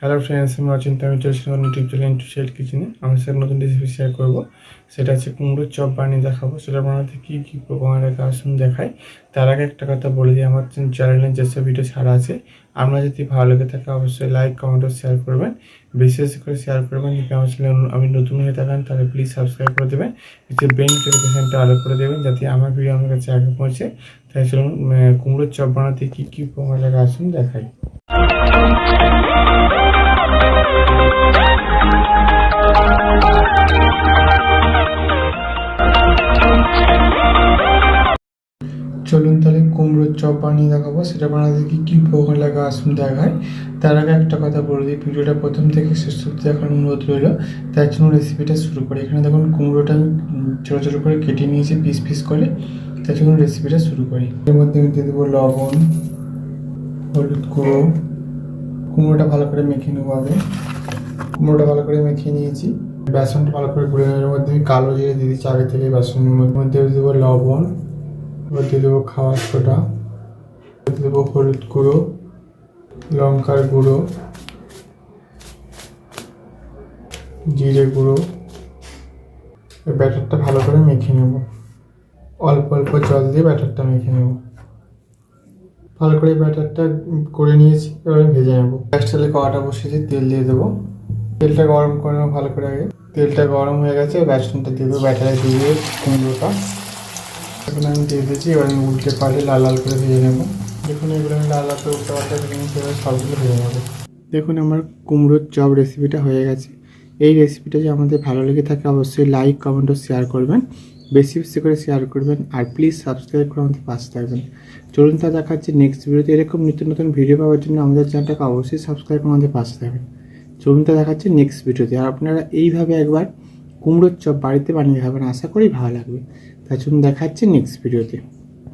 Hello friends, আমি অচিন্তা। আমি চলছি আমার ইউটিউব চ্যানেল ইন্টু শেল কিচেনে। আমার সাথে নতুন রেসিপি শেয়ার করবো। সেটা হচ্ছে কুমড়োর চপ বানিয়ে দেখাবো। সেটা বানাতে কী কী উপকরণের আসুন দেখাই। তার আগে একটা কথা বলে দিই, আমার চ্যানেলে যেসব ভিডিও ছাড়া আছে, আমরা যদি ভালো লেগে থাকে অবশ্যই লাইক, কমেন্ট ও শেয়ার করবেন। বিশেষ করে শেয়ার করবেন। যদি আমার চ্যানেল আমি নতুন হয়ে থাকেন তাহলে প্লিজ সাবস্ক্রাইব করে দেবেন। যে বেল নোটিফিকেশানটা আলো করে দেবেন যাতে আমার ভিডিও আমার কাছে আগে পৌঁছে। তাই চলুন কুমড়োর চপ বানাতে কী কী উপকরণের আসুন দেখাই। চলুন তাহলে কুমড়োর চপ বানিয়ে দেখাবো। সেটা বানাতে কী উপকরণ লাগে আসুন দেখায়। তার আগে একটা কথা বলে দিই, ভিডিওটা প্রথম থেকে শেষ অবধি দেখার অনুরোধ রইল। তার জন্য রেসিপিটা শুরু করি। এখানে দেখুন কুমড়োটা আমি ছোটো ছোটো করে কেটে নিয়েছি পিস পিস করে। তার জন্য রেসিপিটা শুরু করি। এর মধ্যে আমি দিয়ে দেবো লবণ, হলুদ গুঁড়ো। কুমড়োটা ভালো করে মেখে নেবো আগে। কুমড়োটা ভালো করে মেখে নিয়েছি। বেসনটা ভালো করে গুঁড়ে নেওয়ার মধ্যে আমি কালো জিরে দিয়ে দিচ্ছি আগে থেকে। বেসনের মধ্যে দেবো লবণ, এবার দিয়ে দেবো খাওয়ার সোডা, দেবো হলুদ গুঁড়ো, লঙ্কার গুঁড়ো, জিরে গুঁড়ো। এই ব্যাটারটা ভালো করে মেখে নেব। অল্প অল্প জল দিয়ে ব্যাটারটা মেখে নেব। ভালো করে ব্যাটারটা করে নিয়েছি, এবারে ভেজে নেব। গ্যাস তেলে কড়াটা বসিয়েছি, তেল দিয়ে দেবো। তেলটা গরম করে নেবো ভালো করে আগে। তেলটা গরম হয়ে গেছে, বেসনটা দিয়ে দেবো, ব্যাটারে দিয়ে কুমড়োটা এখন আমি দিয়ে দিয়েছি। এবার আমি উল্টে পাল্টে লাল লাল করে ভেজে নেবো। দেখুন এগুলো আমি লাল লাল করে উল্টে পাল্টে ভেজে নিয়েছি, এবার সবগুলো ভেজে নেবো। দেখুন আমার কুমড়োর চপ রেসিপিটা হয়ে গেছে। এই রেসিপিটা যদি আমাদের ভালো লেগে থাকে অবশ্যই লাইক, কমেন্ট ও শেয়ার করবেন। বেশি বেশি করে শেয়ার করবেন আর প্লিজ সাবস্ক্রাইব করে আমাদের পাশে থাকবেন। চলুন তা দেখাচ্ছি নেক্সট ভিডিওতে। এরকম নিত্য নতুন ভিডিও পাওয়ার জন্য আমাদের চ্যানেলটাকে অবশ্যই সাবস্ক্রাইব করে আমাদের পাশে থাকবেন। চলুন তা দেখাচ্ছি নেক্সট ভিডিওতে। আর আপনারা এইভাবে একবার কুমড়োর চপ বাড়িতে বানিয়ে খাবেন, আশা করি ভালো লাগবে। তাই চলুন দেখাচ্ছি নেক্সট ভিডিওতে।